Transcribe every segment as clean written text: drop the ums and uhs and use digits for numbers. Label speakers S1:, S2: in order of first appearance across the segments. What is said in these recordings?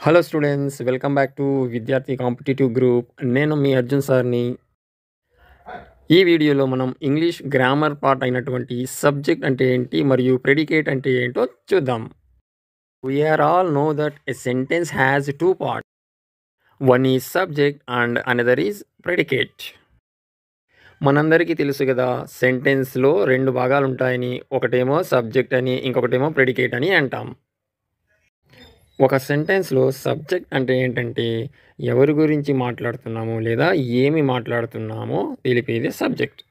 S1: Hello students, welcome back to Vidyarthi competitive group. నేను మీ అర్జున్ సార్ని. ఈ వీడియోలో మనం ఇంగ్లీష్ గ్రామర్ పార్ట్ అయినటువంటి సబ్జెక్ట్ అంటే ఏంటి మరియు ప్రెడికేట్ అంటే ఏంటో చూద్దాం. We all know that a sentence has two parts. One is subject and another is predicate. మనందరికీ తెలుసు కదా, సెంటెన్స్లో రెండు భాగాలు ఉంటాయని. ఒకటేమో సబ్జెక్ట్ అని, ఇంకొకటేమో ప్రెడికేట్ అని అంటాం. ఒక సెంటెన్స్లో సబ్జెక్ట్ అంటే ఏంటంటే ఎవరి గురించి మాట్లాడుతున్నామో లేదా ఏమి మాట్లాడుతున్నామో తెలిపేదే సబ్జెక్ట్.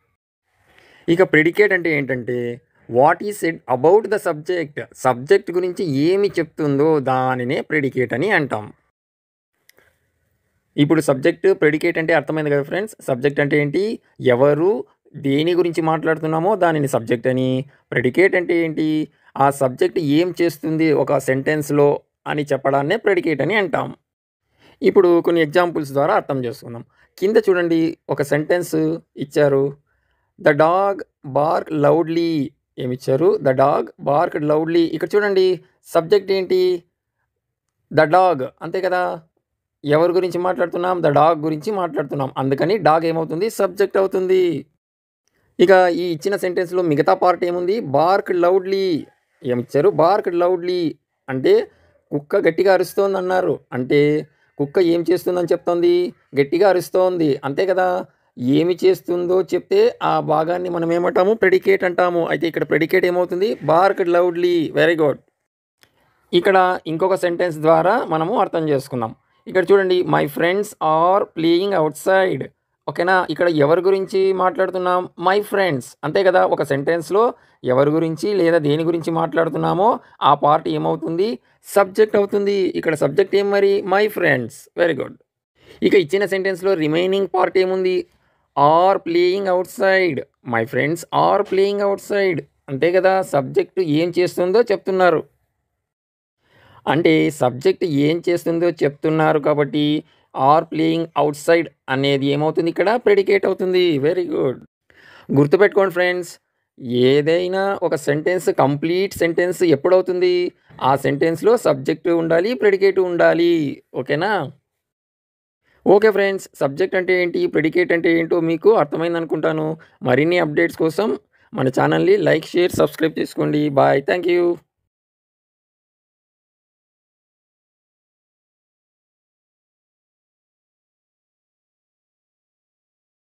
S1: ఇక ప్రెడికేట్ అంటే ఏంటంటే what is said about the subject. Subject గురించి ఏమి చెప్తుందో దానినే ప్రెడికేట్ అని అంటాం. ఇప్పుడు సబ్జెక్ట్ ప్రెడికేట్ అంటే అర్థమైంది కదా ఫ్రెండ్స్. సబ్జెక్ట్ అంటే ఏంటి, ఎవరు దేని గురించి మాట్లాడుతున్నామో దానిని సబ్జెక్ట్ అని. ప్రెడికేట్ అంటే ఏంటి, ఆ సబ్జెక్ట్ ఏం చేస్తుంది ఒక సెంటెన్స్లో అని చెప్పడాన్నే ప్రెడికేట్ అని అంటాం. ఇప్పుడు కొన్ని ఎగ్జాంపుల్స్ ద్వారా అర్థం చేసుకుందాం. కింద చూడండి, ఒక సెంటెన్స్ ఇచ్చారు. The dog bark loudly. ఏమిచ్చారు, ద డాగ్ బార్క్ లౌడ్లీ. ఇక్కడ చూడండి, సబ్జెక్ట్ ఏంటి, ద డాగ్, అంతే కదా. ఎవరి గురించి మాట్లాడుతున్నాం, ద డాగ్ గురించి మాట్లాడుతున్నాం. అందుకని డాగ్ ఏమవుతుంది, సబ్జెక్ట్ అవుతుంది. ఇక ఈ ఇచ్చిన సెంటెన్స్లో మిగతా పార్ట్ ఏముంది, బార్క్ లౌడ్లీ. ఏమిచ్చారు, బార్క్ లౌడ్లీ అంటే కుక్క గట్టిగా అరుస్తోంది అన్నారు. అంటే కుక్క ఏం చేస్తుందని చెప్తోంది, గట్టిగా అరుస్తోంది, అంతే కదా. ఏమి చేస్తుందో చెప్తే ఆ భాగాన్ని మనం ఏమంటాము, ప్రెడికేట్ అంటాము. అయితే ఇక్కడ ప్రెడికేట్ ఏమవుతుంది, బార్క్ లౌడ్లీ. Very good. ఇక్కడ ఇంకొక సెంటెన్స్ ద్వారా మనము అర్థం చేసుకుందాం. ఇక్కడ చూడండి, my friends are playing outside. ఓకేనా. ఇక్కడ ఎవరి గురించి మాట్లాడుతున్నాం, మై ఫ్రెండ్స్, అంతే కదా. ఒక సెంటెన్స్లో ఎవరి గురించి లేదా దేని గురించి మాట్లాడుతున్నామో ఆ పార్ట్ ఏమవుతుంది, సబ్జెక్ట్ అవుతుంది. ఇక్కడ సబ్జెక్ట్ ఏం మరి, మై ఫ్రెండ్స్. Very good. ఇక ఇచ్చిన సెంటెన్స్లో రిమైనింగ్ పార్ట్ ఏముంది, are playing outside. My friends are playing outside, అంతే కదా. సబ్జెక్ట్ ఏం చేస్తుందో చెప్తున్నారు. అంటే సబ్జెక్ట్ ఏం చేస్తుందో చెప్తున్నారు కాబట్టి ఆర్ ప్లేయింగ్ అవుట్ సైడ్ అనేది ఏమవుతుంది, ఇక్కడ ప్రెడికేట్ అవుతుంది. Very good. గుర్తుపెట్టుకోండి ఫ్రెండ్స్, ఏదైనా ఒక సెంటెన్స్ కంప్లీట్ సెంటెన్స్ ఎప్పుడవుతుంది, ఆ సెంటెన్స్లో సబ్జెక్ట్ ఉండాలి, ప్రెడికేట్ ఉండాలి. ఓకేనా. ఓకే ఫ్రెండ్స్, సబ్జెక్ట్ అంటే ఏంటి, ప్రెడికేట్ అంటే ఏంటో మీకు అర్థమైంది అనుకుంటాను. మరిన్ని అప్డేట్స్ కోసం మన ఛానల్ని లైక్, షేర్, సబ్స్క్రైబ్ చేసుకోండి. Bye, thank you.